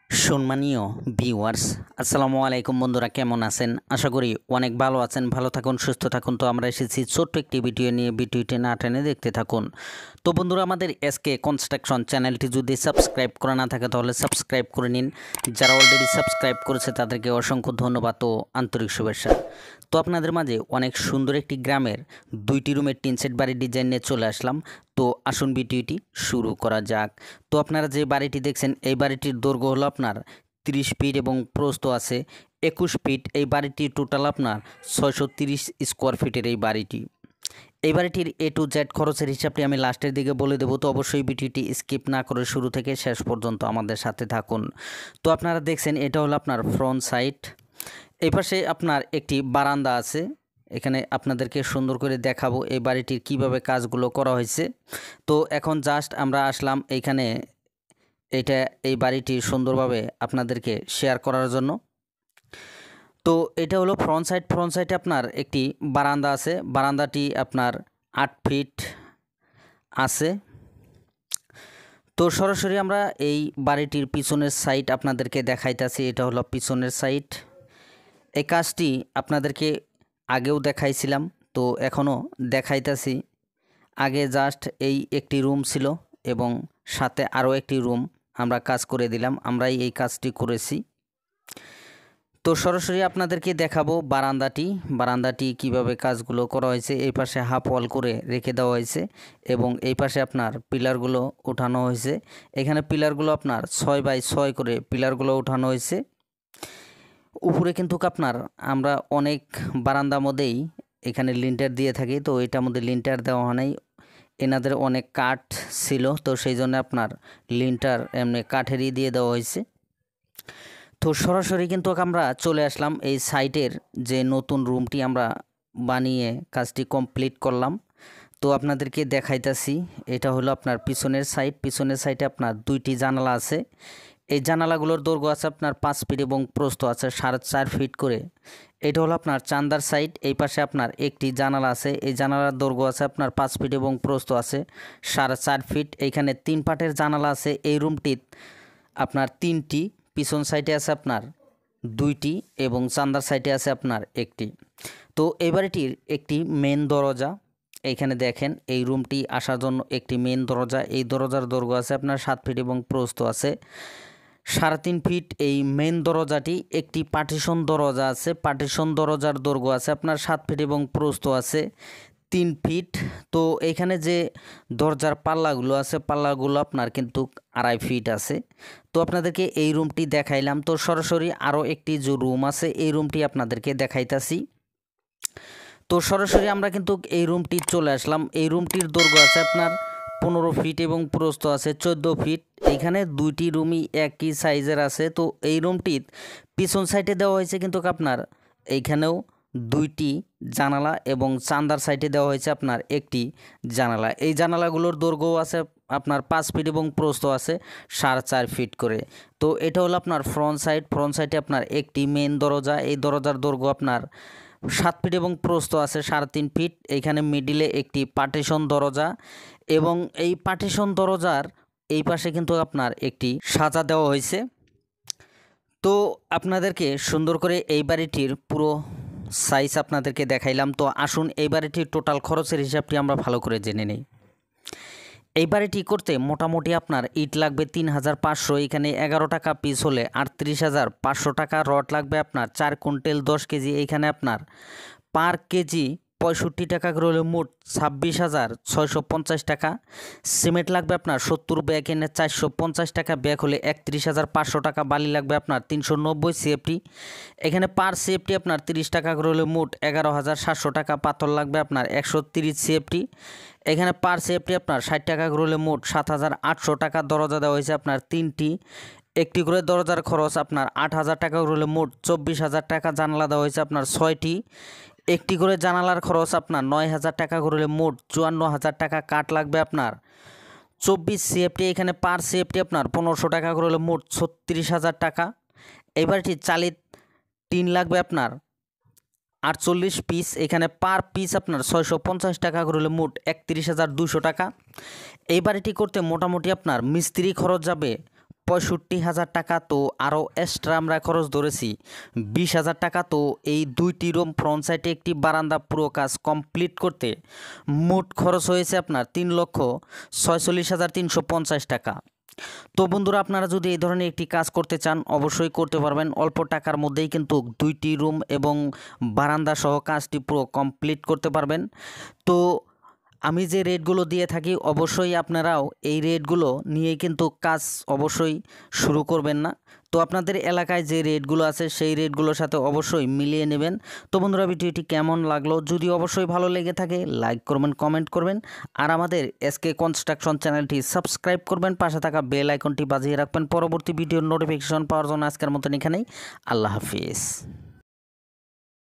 সম্মানীয় ভিউয়ার্স, আসসালামু আলাইকুম বন্ধুরা, কেমন আছেন? আশা করি অনেক ভালো আছেন। ভালো থাকুন, সুস্থ থাকুন। তো আমরা এসেছি ছোট্ট একটি ভিডিও নিয়ে, ভিডিওটি না টেনে দেখতে থাকুন। তো বন্ধুরা, আমাদের এসকে কনস্ট্রাকশন চ্যানেলটি যদি সাবস্ক্রাইব করা না থাকে তাহলে সাবস্ক্রাইব করে নিন। যারা অলরেডি সাবস্ক্রাইব করেছে তাদেরকে অসংখ্য ধন্যবাদ ও আন্তরিক শুভেচ্ছা। তো আপনাদের মাঝে অনেক সুন্দর একটি গ্রামের 2টি রুমের টিন সেট বাড়ির ডিজাইন নিয়ে চলে আসলাম। তো আসুন ভিডিওটি শুরু করা যাক। তো আপনারা যে বাড়িটি দেখছেন, এই বাড়িটির দৈর্ঘ্য হলো আপনার 30 ফিট এবং প্রস্থ আছে 21 ফিট। এই বাড়িটি টোটাল আপনার 630 স্কোয়ার ফিটের এই বাড়িটি। এই বাড়িটির A to Z খরচের হিসাবটি আমি লাস্টের দিকে বলে দেবো। তো অবশ্যই ভিডিওটি স্কিপ না করে শুরু থেকে শেষ পর্যন্ত আমাদের সাথে থাকুন। তো আপনারা দেখছেন, এটা হলো আপনার ফ্রন্ট সাইড। এই পাশে আপনার একটি বারান্দা আছে। এখানে আপনাদেরকে সুন্দর করে দেখাবো এই বাড়িটির কিভাবে কাজগুলো করা হয়েছে। তো এখন জাস্ট আমরা আসলাম এইখানে এই বাড়িটি সুন্দরভাবে আপনাদেরকে শেয়ার করার জন্য। তো এটা হলো ফ্রন্ট সাইড। ফ্রন্ট সাইডে আপনার একটি বারান্দা আছে। বারান্দাটি আপনার 8 ফিট আছে। তো সরাসরি আমরা এই বাড়িটির পিছনের সাইড আপনাদেরকে দেখাইতেছি। এটা হলো পিছনের সাইড। এই কাজটি আপনাদেরকে আগেও দেখাইছিলাম, তো এখনও দেখাইতেছি। আগে জাস্ট এই একটি রুম ছিল এবং সাথে আরও একটি রুম আমরা কাজ করে দিলাম। আমরাই এই কাজটি করেছি। তো সরাসরি আপনাদেরকে দেখাবো বারান্দাটি কিভাবে কাজগুলো করা হয়েছে। এই পাশে হাফ ওয়াল করে রেখে দেওয়া হয়েছে এবং এই পাশে আপনার পিলারগুলো উঠানো হয়েছে। এখানে পিলারগুলো আপনার 6 বাই 6 করে পিলারগুলো উঠানো হয়েছে। উপরে কিন্তু আপনার আমরা অনেক বারান্দার মধ্যেই এখানে লিন্টার দিয়ে থাকি, তো এটার মধ্যে লিন্টার দেওয়া হয় নাই। এনাদের অনেক কাঠ ছিল, তো সেই জন্য আপনার লিন্টার এমনি কাঠেরই দিয়ে দেওয়া হয়েছে। তো সরাসরি কিন্তু আমরা চলে আসলাম এই সাইটের যে নতুন রুমটি আমরা বানিয়ে কাজটি কমপ্লিট করলাম। তো আপনাদেরকে দেখাইতেছি। এটা হলো আপনার পিছনের সাইড। পিছনের সাইডে আপনার 2টি জানালা আছে। এই জানালাগুলোর দৈর্ঘ্য আছে আপনার 5 ফিট এবং প্রস্থ আছে 4.5 ফিট করে। এটা হলো আপনার চান্দার সাইড। এই পাশে আপনার একটি জানালা আছে। এই জানালার দৈর্ঘ্য আছে আপনার 5 ফিট এবং প্রস্থ আছে 4.5 ফিট। এইখানে 3 পাটের জানালা আছে। এই রুমটি আপনার 3টি, পিছন সাইডে আছে আপনার 2টি এবং চান্দার সাইডে আছে আপনার একটি। তো এই বাড়িটির একটি মেন দরজা এইখানে দেখেন। এই রুমটি আসার জন্য একটি মেন দরজা। এই দরজার দৈর্ঘ্য আছে আপনার 7 ফিট এবং প্রস্থ আছে 3.5 ফিট। এই মেন দরজাটি একটি পার্টিশন দরজা আছে। পার্টিশন দরজার দৈর্ঘ্য আছে আপনার 7 ফিট এবং প্রস্থ আছে 3 ফিট। তো এখানে যে দরজার পাল্লাগুলো আছে, পাল্লাগুলো আপনার কিন্তু 2.5 ফিট আছে। তো আপনাদেরকে এই রুমটি দেখাইলাম। তো সরাসরি আরও একটি যে রুম আছে, এই রুমটি আপনাদেরকে দেখাইতাছি। তো সরাসরি আমরা কিন্তু এই রুমটি চলে আসলাম। এই রুমটির দৈর্ঘ্য আছে আপনার 15 ফিট এবং প্রস্থ আছে 14 ফিট। এইখানে 2টি রুমই একই সাইজের আছে। তো এই রুমটির পিছন সাইডে দেওয়া হয়েছে কিন্তু আপনার এইখানেও 2টি জানালা এবং চান্দার সাইডে দেওয়া হয়েছে আপনার একটি জানালা। এই জানালাগুলোর দৈর্ঘ্য আছে আপনার 5 ফিট এবং প্রস্থ আছে 4.5 ফিট করে। তো এটা হলো আপনার ফ্রন্ট সাইড। ফ্রন্ট সাইডে আপনার একটি মেন দরজা। এই দরজার দৈর্ঘ্য আপনার 7 ফিট এবং প্রস্থ আছে 3.5 ফিট। এইখানে মিডিলে একটি পার্টিশন দরজা এবং এই পার্টিশন দরজার এই পাশে কিন্তু আপনার একটি সাজা দেওয়া হয়েছে। তো আপনাদেরকে সুন্দর করে এই বাড়িটির পুরো সাইজ আপনাদেরকে দেখাইলাম। তো আসুন এই বাড়িটির টোটাল খরচের হিসাবটি আমরা ভালো করে জেনে নিই। এই বাড়িটি করতে মোটামুটি আপনার ইট লাগবে 3,500। এখানে 11 টাকা পিস হলে 38,500 টাকা। রড লাগবে আপনার 4 কুইন্টাল 10 কেজি। এইখানে আপনার পার কেজি 65 টাকা করে হলে মোট 26,650 টাকা। সিমেন্ট লাগবে আপনার 70 ব্যাগ এনে 450 টাকা। ব্যাগ হলে 31,500 টাকা। বালি লাগবে আপনার 390 সিএফটি। এখানে পার সিএফটি আপনার 30 টাকা করে হলে মোট 11,700 টাকা। পাথর লাগবে আপনার 130 সিএফটি। এখানে পার সিএফটি আপনার 60 টাকা করে হলে মোট 7,800 টাকা। দরজা দেওয়া হয়েছে আপনার 3টি। একটি করে দরজার খরচ আপনার 8,000 টাকা করে হলে মোট 24,000 টাকা। জানালা দেওয়া হয়েছে আপনার 6টি। একটি করে জানালার খরচ আপনার 9,000 টাকা করে হলে মোট 54,000 টাকা। কাঠ লাগবে আপনার 24 সিএফটি। এখানে পার সিএফটি আপনার 1500 টাকা করে হলে মোট 36,000 টাকা। এবারটি চালিত টিন লাগবে আপনার 48 পিস। এখানে পার পিস আপনার 650 টাকা করে হলে মোট 31,200 টাকা। এই বাড়িটি করতে মোটামুটি আপনার মিস্ত্রি খরচ যাবে ৬৫,০০০ টাকা, তো আরও এক্সট্রা আমরা খরচ ধরেছি ২০,০০০ টাকা। তো এই ২টি রুম ফ্রন্ট সাইডে একটি বারান্দা পুরো কাজ কমপ্লিট করতে মোট খরচ হয়েছে আপনার ৩,৪৬,৩৫০ টাকা। তো বন্ধুরা, আপনারা যদি এই ধরনের একটি কাজ করতে চান অবশ্যই করতে পারবেন। অল্প টাকার মধ্যেই কিন্তু 2টি রুম এবং বারান্দা সহ কাজটি পুরো কমপ্লিট করতে পারবেন। তো আমি যে রেটগুলো দিয়ে থাকি অবশ্যই আপনারাও এই রেটগুলো নিয়েই কিন্তু কাজ অবশ্যই শুরু করবেন না। তো আপনাদের এলাকায় যে রেটগুলো আছে সেই রেটগুলোর সাথে অবশ্যই মিলিয়ে নেবেন। তো বন্ধুরা, ভিডিওটি কেমন লাগলো, যদি অবশ্যই ভালো লেগে থাকে লাইক করবেন, কমেন্ট করবেন, আর আমাদের এসকে কনস্ট্রাকশন চ্যানেলটি সাবস্ক্রাইব করবেন, পাশে থাকা বেল আইকনটি বাজিয়ে রাখবেন পরবর্তী ভিডিওর নোটিফিকেশন পাওয়ার জন্য। আজকের মতন এখানেই, আল্লাহ হাফিজ।